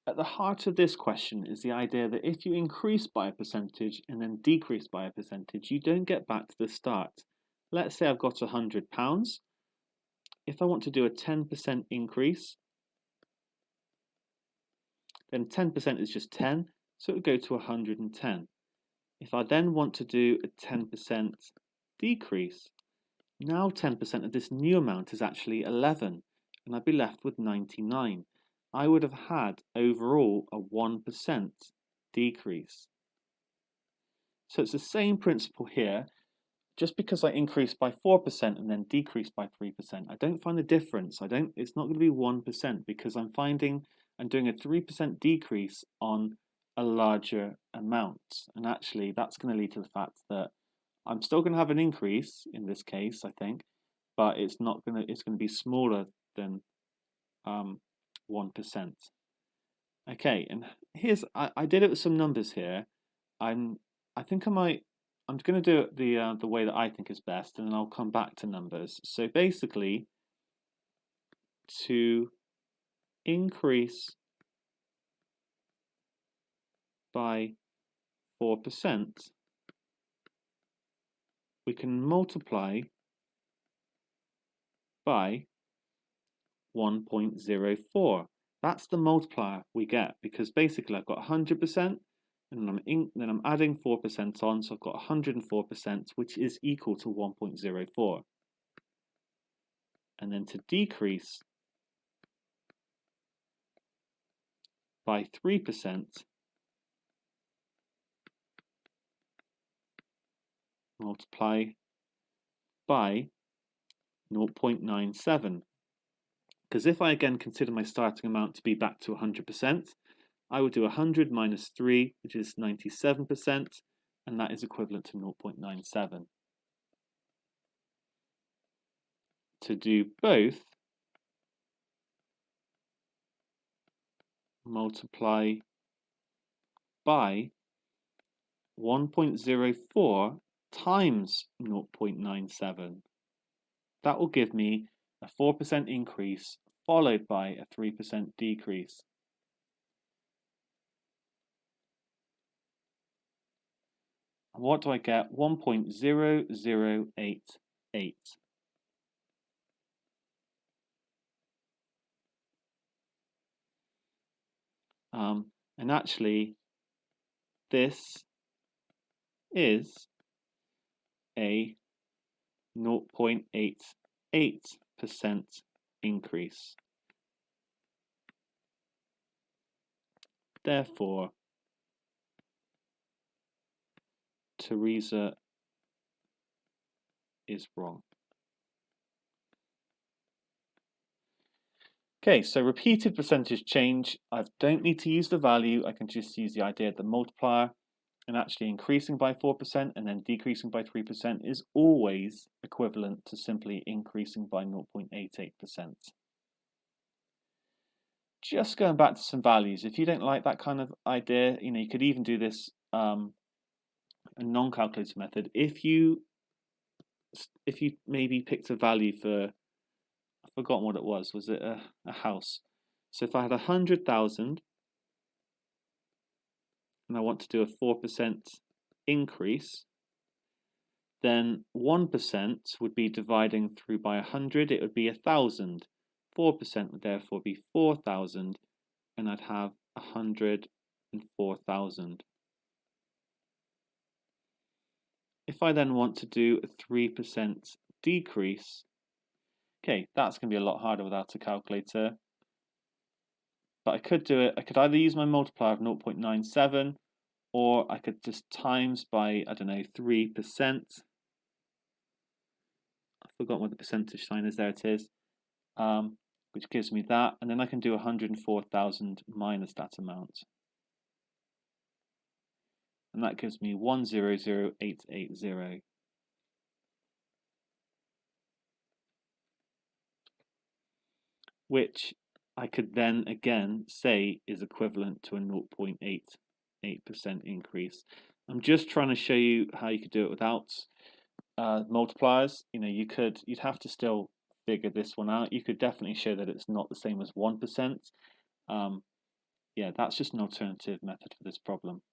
At the heart of this question is the idea that if you increase by a percentage and then decrease by a percentage, you don't get back to the start. Let's say I've got £100. If I want to do a 10% increase, then 10% is just 10, so it would go to 110. If I then want to do a 10% decrease, now 10% of this new amount is actually 11, and I'd be left with 99. I would have had overall a 1% decrease. So it's the same principle here. Just because I increase by 4% and then decrease by 3%, I don't find the difference. It's not going to be 1% because I'm doing a 3% decrease on a larger amount. And actually that's going to lead to the fact that I'm still going to have an increase in this case, I think, but it's going to be smaller than 1%. Okay, and I did it with some numbers here. I'm going to do it the way that I think is best, and then I'll come back to numbers. So basically, to increase by 4%, we can multiply by 1.04. That's the multiplier we get because basically I've got 100%. And then I'm adding 4% on, so I've got 104%, which is equal to 1.04. And then to decrease by 3%, multiply by 0.97. Because if I again consider my starting amount to be back to 100%, I would do 100 minus 3, which is 97%, and that is equivalent to 0.97. To do both, multiply by 1.04 times 0.97. That will give me a 4% increase followed by a 3% decrease. What do I get? 1.0088. And actually, this is a 0.88% increase. Therefore, Teresa is wrong. Okay, so repeated percentage change, I don't need to use the value, I can just use the idea of the multiplier, and actually increasing by 4% and then decreasing by 3% is always equivalent to simply increasing by 0.88%. Just going back to some values, if you don't like that kind of idea, you could even do this a non-calculator method. If you maybe picked a value for, I've forgotten what it was it a house? So if I had 100,000 and I want to do a 4% increase, then 1% would be dividing through by 100, it would be 1,000. 4% would therefore be 4,000, and I'd have 104,000. If I then want to do a 3% decrease, okay, that's going to be a lot harder without a calculator. But I could do it, I could either use my multiplier of 0.97, or I could just times by, I don't know, 3%. I've forgotten what the percentage sign is, there it is. Which gives me that, and then I can do 104,000 minus that amount. And that gives me 100,880. Which I could then again say is equivalent to a 0.88% increase. I'm just trying to show you how you could do it without multipliers. You'd have to still figure this one out. You could definitely show that it's not the same as 1%. Yeah, that's just an alternative method for this problem.